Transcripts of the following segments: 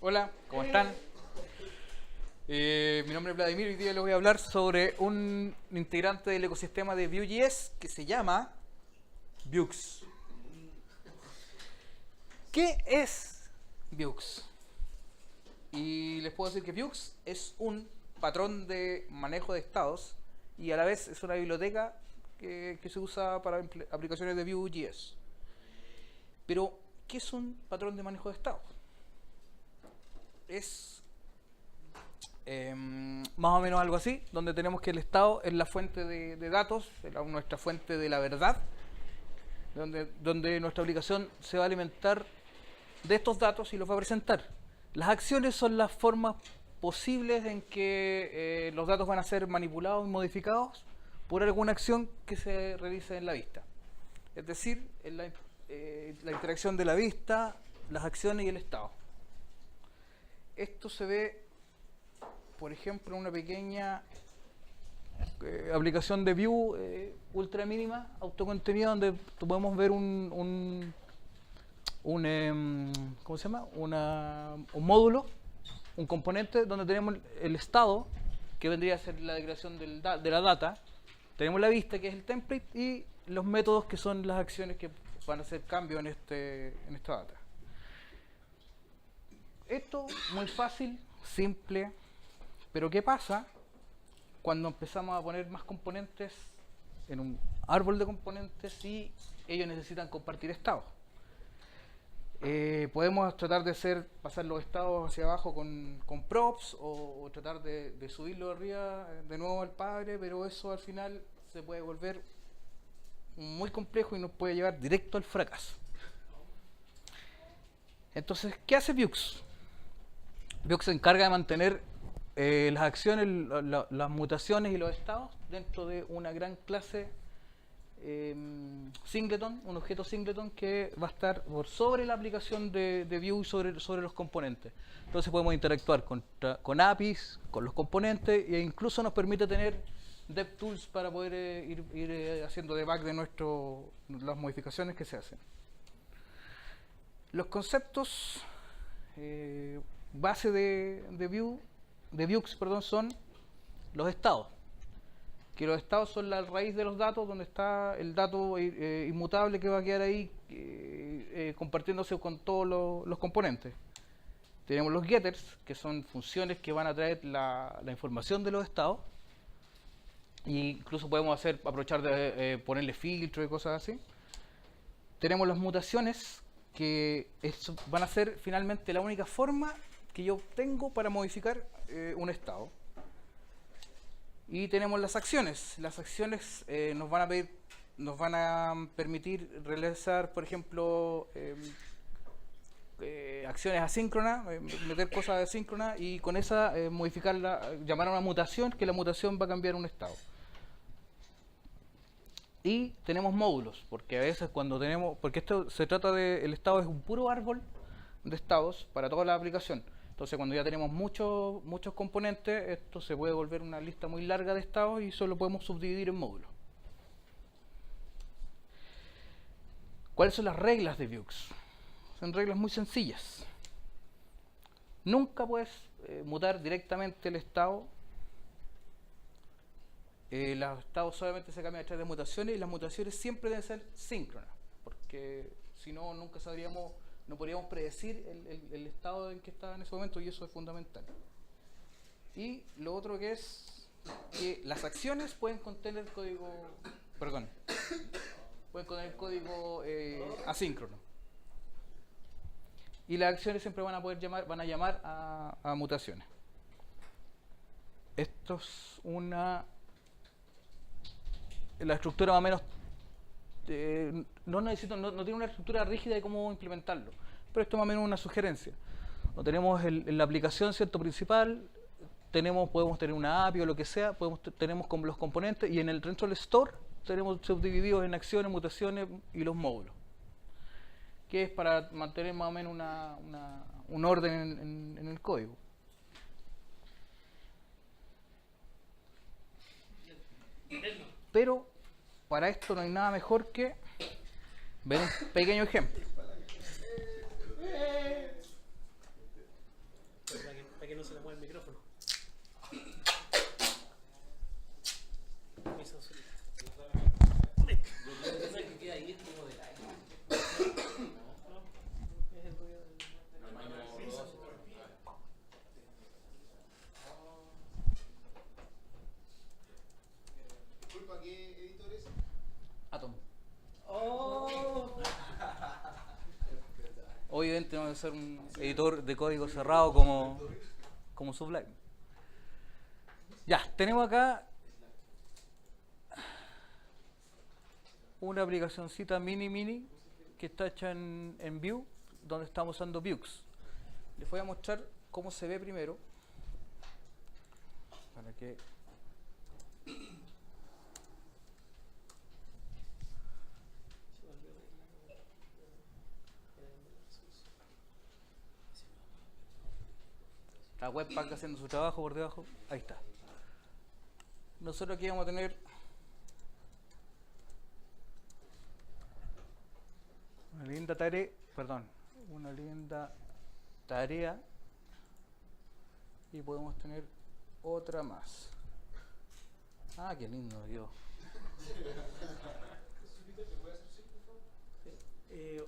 Hola, ¿cómo están? Mi nombre es Vladimir y hoy día les voy a hablar sobre un integrante del ecosistema de Vue.js que se llama Vux. ¿Qué es Vux? Y les puedo decir que Vux es un patrón de manejo de estados y a la vez es una biblioteca que se usa para aplicaciones de Vue.js. Pero, ¿qué es un patrón de manejo de estados? Es más o menos algo así, donde tenemos que el estado es la fuente de datos, nuestra fuente de la verdad, donde nuestra aplicación se va a alimentar de estos datos y los va a presentar. Las acciones son las formas posibles en que los datos van a ser manipulados y modificados por alguna acción que se realice en la vista. Es decir, en la interacción de la vista, las acciones y el estado. Esto se ve, por ejemplo, en una pequeña aplicación de Vue ultra mínima, autocontenida, donde podemos ver un ¿cómo se llama? Un módulo, un componente donde tenemos el estado, que vendría a ser la declaración de la data, tenemos la vista, que es el template, y los métodos, que son las acciones que van a hacer cambio en esta data. Esto muy fácil, simple, pero ¿qué pasa cuando empezamos a poner más componentes en un árbol de componentes y ellos necesitan compartir estados? Podemos tratar de pasar los estados hacia abajo con props o tratar de subirlo arriba de nuevo al padre, pero eso al final se puede volver muy complejo y nos puede llevar directo al fracaso. Entonces, ¿qué hace Vux? Vux se encarga de mantener las acciones, las mutaciones y los estados dentro de una gran clase singleton, un objeto singleton que va a estar por sobre la aplicación de Vue y sobre los componentes. Entonces podemos interactuar con APIs, con los componentes, e incluso nos permite tener DevTools para poder ir haciendo debug de las modificaciones que se hacen. Los conceptos base de Vux, son los estados. Que los estados son la raíz de los datos, donde está el dato inmutable que va a quedar ahí compartiéndose con todos los componentes. Tenemos los getters, que son funciones que van a traer la información de los estados. E incluso podemos aprovechar de ponerle filtros y cosas así. Tenemos las mutaciones, que van a ser finalmente la única forma que yo tengo para modificar un estado. Y tenemos las acciones. Las acciones nos van a permitir realizar, por ejemplo, acciones asíncronas, meter cosas asíncronas y con esa modificarla, llamar a una mutación, que la mutación va a cambiar un estado. Y tenemos módulos, porque a veces porque esto se trata el estado es un puro árbol de estados para toda la aplicación. Entonces, cuando ya tenemos muchos componentes, esto se puede volver una lista muy larga de estados y solo podemos subdividir en módulos. ¿Cuáles son las reglas de Vux? Son reglas muy sencillas. Nunca puedes mutar directamente el estado. Los estados solamente se cambian a través de mutaciones, y las mutaciones siempre deben ser síncronas, porque si no, nunca sabríamos, no podríamos predecir el estado en que está en ese momento, y eso es fundamental. Y lo otro que es que las acciones pueden contener código asíncrono, y las acciones siempre van a llamar a mutaciones. Esto es la estructura más o menos no tiene una estructura rígida de cómo implementarlo, pero esto es más o menos una sugerencia. Tenemos en la aplicación, ¿cierto?, principal, podemos tener una API o lo que sea, tenemos como los componentes, y dentro del store tenemos subdivididos en acciones, mutaciones y los módulos, que es para mantener más o menos un orden en el código. Pero para esto no hay nada mejor que ver un pequeño ejemplo. obviamente no va a ser un editor de código cerrado como Sublime. Ya, tenemos acá una aplicacioncita mini que está hecha en Vue, donde estamos usando Vuex. Les voy a mostrar cómo se ve primero, para que la Webpack haciendo su trabajo por debajo. Ahí está. Nosotros aquí vamos a tener una linda tarea, y podemos tener otra más. Ah, qué lindo quedó.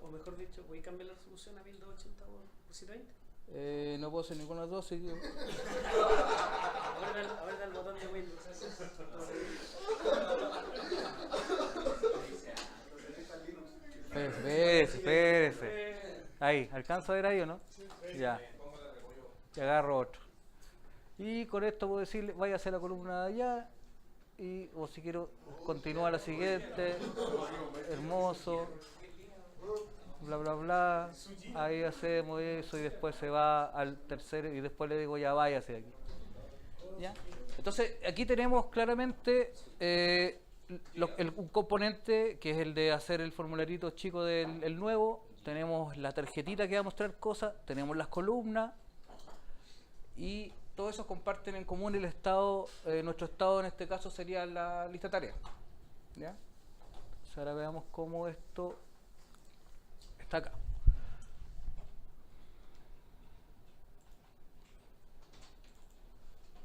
O mejor dicho, voy a cambiar la resolución a 1280 por 720. No puedo hacer ninguna de las dos, así que... Ahora da el botón de Windows. Espérese. Ahí, ¿alcanza a ver ahí o no? Ya. Y agarro otro. Y con esto puedo decirle, vaya a hacer la columna de allá, o si quiero continuar la siguiente, hermoso, bla bla bla, ahí hacemos eso y después se va al tercero y después le digo ya váyase de aquí. ¿Ya? Entonces aquí tenemos claramente un componente que es el de hacer el formularito chico del nuevo. Tenemos la tarjetita que va a mostrar cosas, tenemos las columnas y todos esos comparten en común el estado. Nuestro estado en este caso sería la lista tarea. ¿Ya? Entonces ahora veamos cómo esto está acá.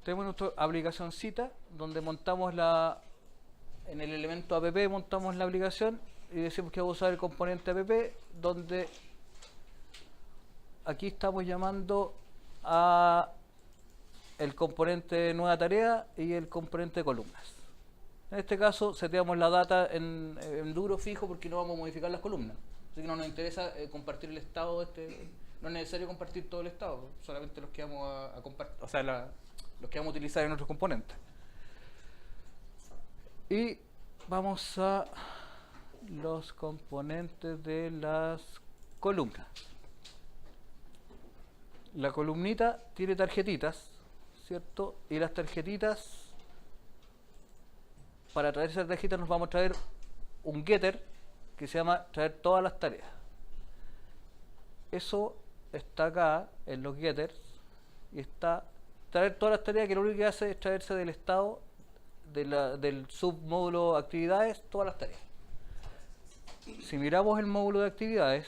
Tenemos nuestra aplicacioncita donde montamos en el elemento app montamos la aplicación y decimos que vamos a usar el componente app, donde aquí estamos llamando a el componente nueva tarea y el componente de columnas. En este caso seteamos la data en duro fijo porque no vamos a modificar las columnas. Así que no nos interesa compartir el estado. No es necesario compartir todo el estado, solamente los que vamos a compartir, o sea, los que vamos a utilizar en nuestros componentes. Y vamos a los componentes de las columnas. La columnita tiene tarjetitas, ¿cierto? Y las tarjetitas, para traer esas tarjetitas nos vamos a traer un getter que se llama traer todas las tareas. Eso está acá en los getters y está traer todas las tareas, que lo único que hace es traerse del estado del submódulo actividades todas las tareas. Si miramos el módulo de actividades,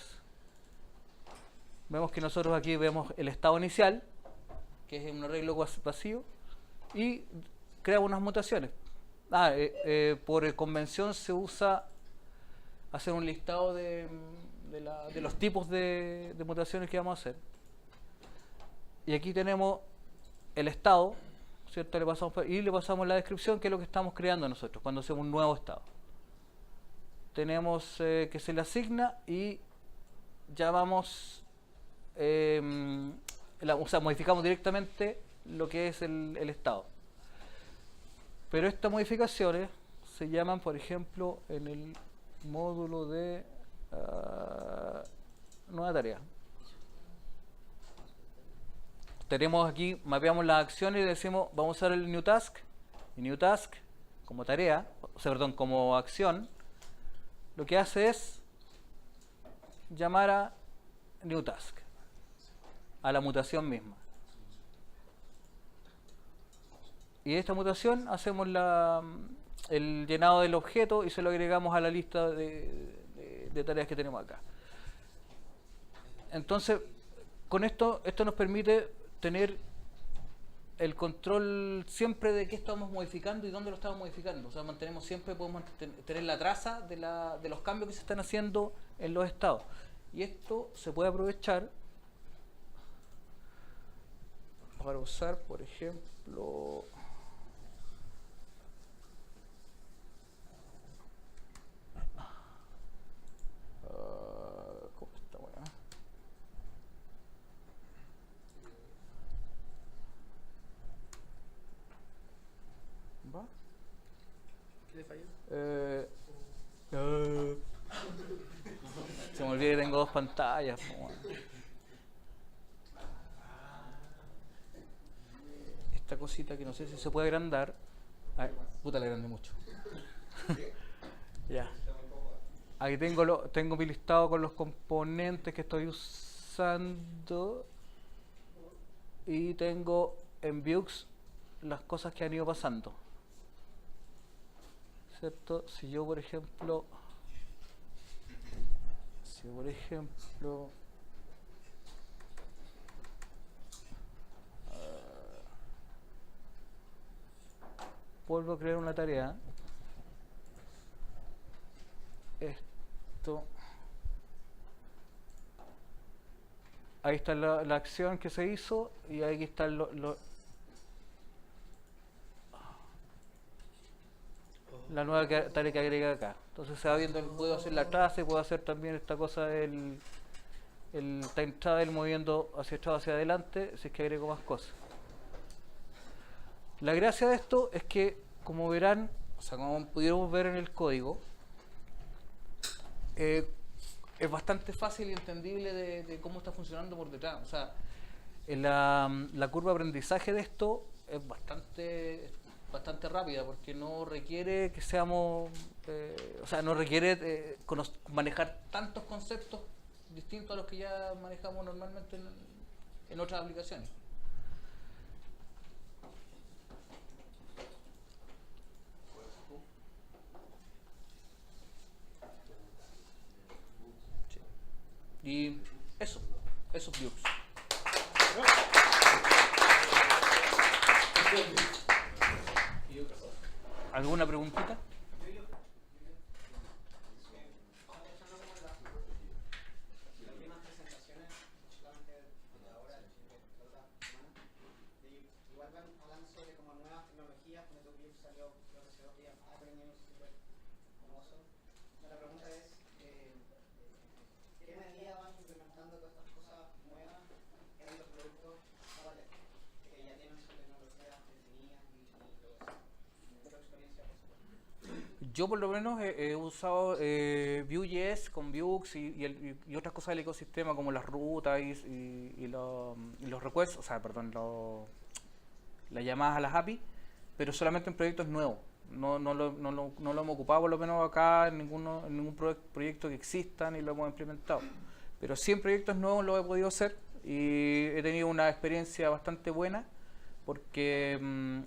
vemos que nosotros aquí vemos el estado inicial, que es un arreglo vacío, y creamos unas mutaciones. Por convención se usa hacer un listado de los tipos de mutaciones que vamos a hacer. Y aquí tenemos el estado, ¿cierto? Le pasamos la descripción, que es lo que estamos creando nosotros cuando hacemos un nuevo estado. Tenemos que se le asigna y llamamos, modificamos directamente lo que es el estado. Pero estas modificaciones se llaman, por ejemplo, en el módulo de nueva tarea. Tenemos aquí, mapeamos las acciones y decimos, vamos a usar el new task. Y new task, como tarea, como acción, lo que hace es llamar a new task, a la mutación misma. Y esta mutación hacemos el llenado del objeto y se lo agregamos a la lista de tareas que tenemos acá. Entonces, con esto nos permite tener el control siempre de qué estamos modificando y dónde lo estamos modificando. O sea, podemos tener la traza de los cambios que se están haciendo en los estados. Y esto se puede aprovechar para usar, por ejemplo, ¿cómo está? Bueno, traba. ¿Qué le falló? Se me olvidó que tengo dos pantallas. Bueno. Esta cosita que no sé si se puede agrandar. Ay, puta, la agrandé mucho. Ya. Ahí tengo mi listado con los componentes que estoy usando. Y tengo en Vuex las cosas que han ido pasando. ¿Cierto? Si yo, por ejemplo, vuelvo a crear una tarea, esto, ahí está la acción que se hizo y aquí están la nueva tarea que agrega acá. Entonces se va viendo, puedo hacer la clase, puedo hacer también esta cosa del time travel moviendo hacia atrás, hacia adelante, si es que agrego más cosas. La gracia de esto es que, como verán, o sea, como pudieron ver en el código, es bastante fácil y entendible de cómo está funcionando por detrás. O sea, la curva de aprendizaje de esto es bastante rápida porque no requiere que seamos, o sea, no requiere manejar tantos conceptos distintos a los que ya manejamos normalmente en otras aplicaciones. Y eso es Vuex. ¿Alguna preguntita? Yo por lo menos he usado Vue.js con Vuex y otras cosas del ecosistema como las rutas y los requests, o sea, perdón, las llamadas a las API, pero solamente en proyectos nuevos. No lo hemos ocupado por lo menos acá en ningún proyecto que exista ni lo hemos implementado. Pero sí en proyectos nuevos lo he podido hacer y he tenido una experiencia bastante buena porque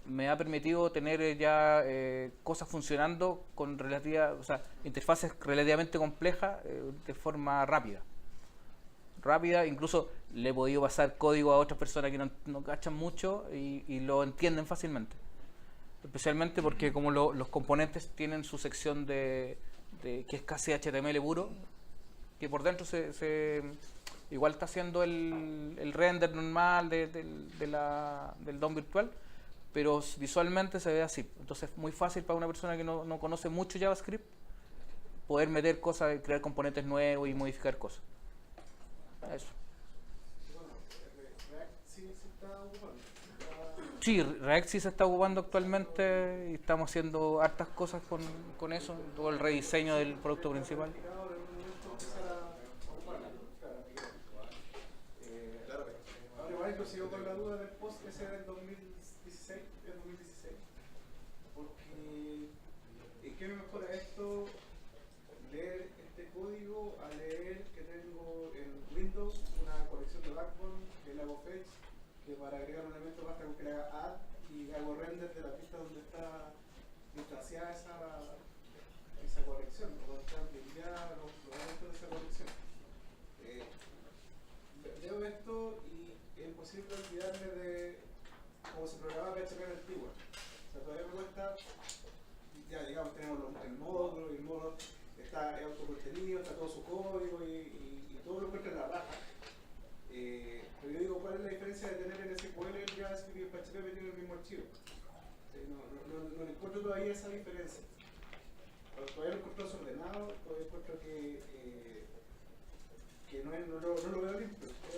me ha permitido tener ya cosas funcionando con o sea, interfaces relativamente complejas de forma rápida. Incluso le he podido pasar código a otras personas que no cachan mucho y lo entienden fácilmente. Especialmente porque como los componentes tienen su sección que es casi HTML puro, que por dentro igual está haciendo el render normal del DOM virtual, pero visualmente se ve así. Entonces es muy fácil para una persona que no conoce mucho JavaScript poder meter cosas, crear componentes nuevos y modificar cosas. Eso. Sí, React sí se está ocupando actualmente y estamos haciendo hartas cosas con eso, todo el rediseño del producto principal. Ahora igual yo sigo con la duda del post ese del 2016, porque ¿en qué me mejora esto leer este código a leer que tengo en Windows una colección de backbone que le hago fetch, que para agregar un elemento basta con que le haga add y hago render de la pista donde está instanciada esa colección, donde están enviados los elementos de esa colección? Veo esto y es imposible olvidarme de cómo se programaba PHP en antigua. O sea, todavía me cuesta, ya digamos, tenemos el módulo está autocontenido, está todo su código y todo lo encuentra en la raja. Pero yo digo, ¿cuál es la diferencia de tener en SQL el JavaScript y el PHP metido en el mismo archivo? No encuentro todavía esa diferencia. Todavía lo encuentro desordenado, todavía encuentro que no lo veo limpio. O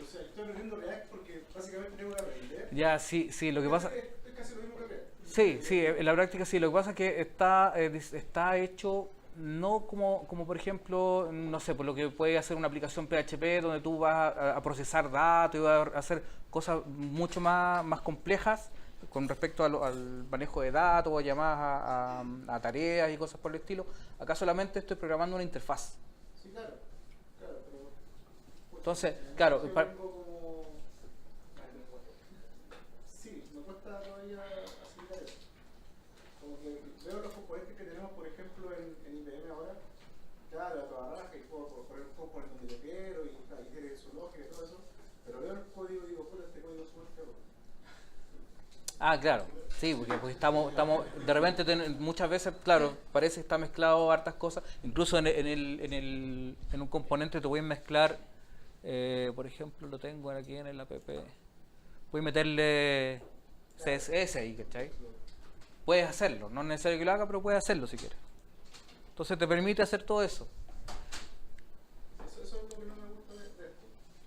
sea, estoy aprendiendo React porque básicamente tengo que aprender. Ya, sí, lo que pasa... Es casi lo mismo que React. Sí, sí, en la práctica sí. Lo que pasa es que está hecho no como por ejemplo, no sé, por lo que puede hacer una aplicación PHP donde tú vas a procesar datos y vas a hacer cosas mucho más complejas con respecto al manejo de datos o llamadas a tareas y cosas por el estilo. Acá solamente estoy programando una interfaz. Sí, claro, claro, pero... Entonces, claro, yo vengo como... Ay, no puedo. Sí, me cuesta todavía asimilar eso. Como que veo los componentes que tenemos, por ejemplo, en IBM ahora, claro, la toda raja y puedo poner un componente donde yo quiero y tiene su lógica y todo eso, pero veo el código y digo, puta, este código es súper feo. claro, sí, porque estamos de repente muchas veces, claro, parece que está mezclado hartas cosas, incluso en un componente te voy a mezclar, por ejemplo, lo tengo aquí en el app, voy a meterle CSS ahí, ¿cachai? Puedes hacerlo, no es necesario que lo haga, pero puedes hacerlo si quieres. Entonces te permite hacer todo eso. Eso es lo que no me gusta de esto.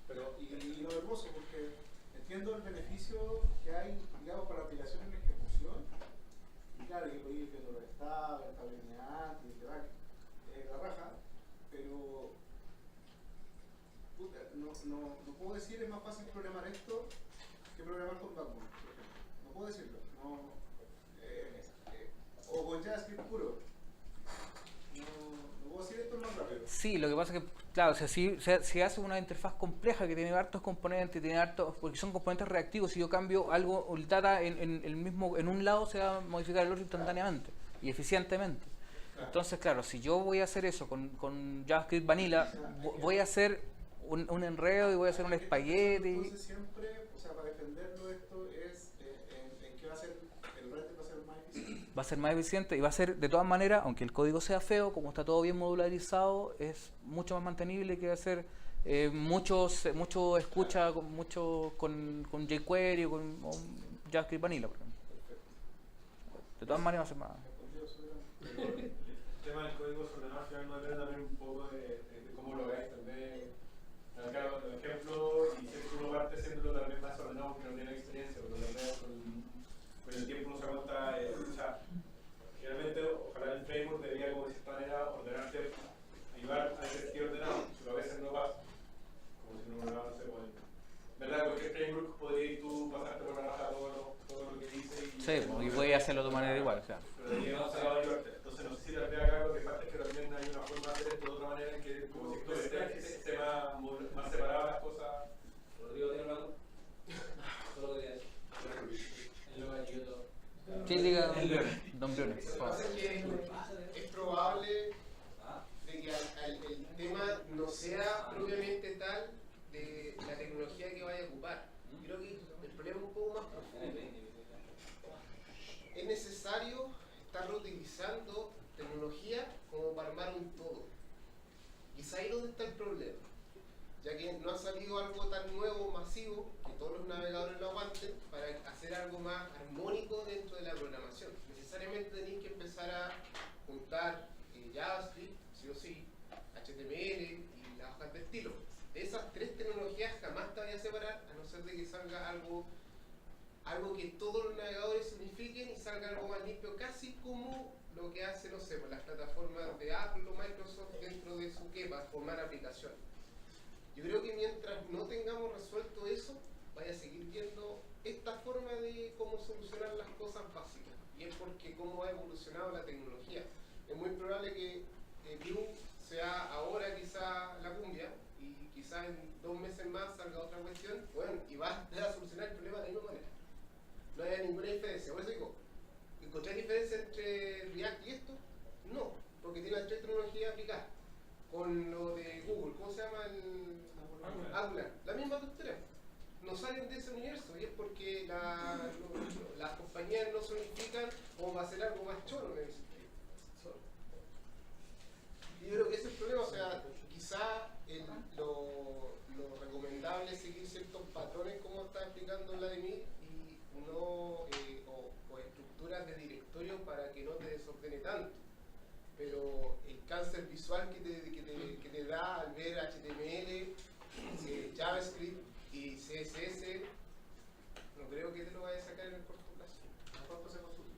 Pero, y lo hermoso, porque entiendo el beneficio que hay, digamos, para la aplicación en ejecución. Y claro, que podéis ir viendo los estados, el lineante, y demás, la raja, pero puta, no puedo decir es más fácil programar esto que programar con Backbone, por ejemplo. No puedo decirlo. O con JavaScript puro. No puedo decir esto es más rápido. Sí, lo que pasa es que, claro, si hace una interfaz compleja que tiene hartos componentes, porque son componentes reactivos, si yo cambio algo, el data en un lado se va a modificar el otro instantáneamente y eficientemente. Entonces, claro, si yo voy a hacer eso con JavaScript Vanilla, voy a hacer un enredo y voy a hacer un espagueti. Entonces siempre, o sea, para defenderlo esto es en que va a ser, el render va a ser más eficiente. Va a ser más eficiente y va a ser, de todas maneras, aunque el código sea feo, como está todo bien modularizado, es mucho más mantenible que va a ser mucho escucha con jQuery o con JavaScript Vanilla, por ejemplo. De todas maneras va a ser más... El tema del código ordenado al final no depende también un poco de cómo lo veáis también. Claro, por ejemplo, y si uno parte haciéndolo también más ordenado porque no tiene experiencia, porque lo veo con el tiempo uno se aguanta, o sea, generalmente ojalá el framework debería como de cierta manera ordenarte, ayudar a que esté ordenado, pero a veces no pasa, como si no lo sé, bueno, ¿verdad? Cualquier framework podría tú pasarte por la raja todo lo que dice y... Sí, y voy a hacerlo de manera igual, o sea. Pero debería no ser ayudarte. Entonces no sé si tal vez acá lo que pasa es que también hay una forma de hacer esto de otra manera en que como si esté más separado las cosas. Rodrigo tiene una duda. Solo quería decir. En lo que ayudo. Sí, diga, don Bruno, por favor. Lo que pasa es que es probable de que el tema no sea propiamente tal de la tecnología que vaya a ocupar. Creo que el problema es un poco más profundo. Es necesario estar reutilizando tecnología como para armar un todo. Quizá ahí donde está el problema, ya que no ha salido algo tan nuevo, masivo, que todos los navegadores lo aguanten, para hacer algo más armónico dentro de la programación. Necesariamente tenéis que empezar a juntar JavaScript, sí o sí, HTML y las hojas de estilo. De esas tres tecnologías jamás te vayas a separar, a no ser de que salga algo que todos los navegadores se unifiquen y salga algo más limpio, casi como lo que hace, no sé, las plataformas de Apple o Microsoft dentro de su para formar aplicaciones. Yo creo que mientras no tengamos resuelto eso, vaya a seguir viendo esta forma de cómo solucionar las cosas básicas. Y es porque cómo ha evolucionado la tecnología. Es muy probable que Vue sea ahora quizá la cumbia y quizá en 2 meses más salga otra cuestión, bueno, y va a solucionar el problema de la misma manera. No hay ninguna diferencia. Por eso digo, ¿encontrar diferencia entre React y esto? No, porque tiene las tres tecnologías aplicadas. Con lo de Google, ¿cómo se llama el Angular? La misma tontería. No salen de ese universo y es porque las compañías no se unifican o va a ser algo más choro en ese sentido. Y yo creo que ese es el problema, o sea, quizá lo recomendable es seguir ciertos patrones como está explicando Vladimir y no o estructuras de directorio para que no te desordene tanto. Pero el cáncer visual que te da al ver HTML, JavaScript y CSS, no creo que te lo vaya a sacar en el corto plazo. ¿A cuánto se consume?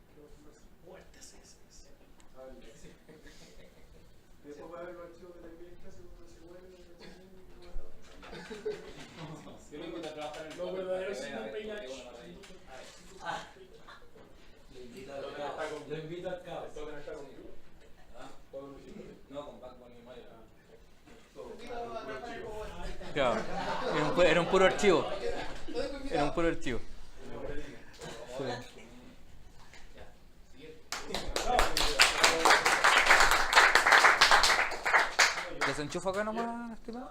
Después va a ver los archivos que terminen en clase cuando se vuelven. Yo me invito a trabajar en el Los cómic verdaderos para que signos vea peinach. que una maravilla. Lo invito al caos. Todo que no está conmigo. ¿Ah? Todo lo que No, con Bad Bunny y Mario. Invito a trabajar como Claro, era un puro archivo. Era un puro archivo. Sí. Ya, siguiente. ¿Desenchufa acá nomás, estimado?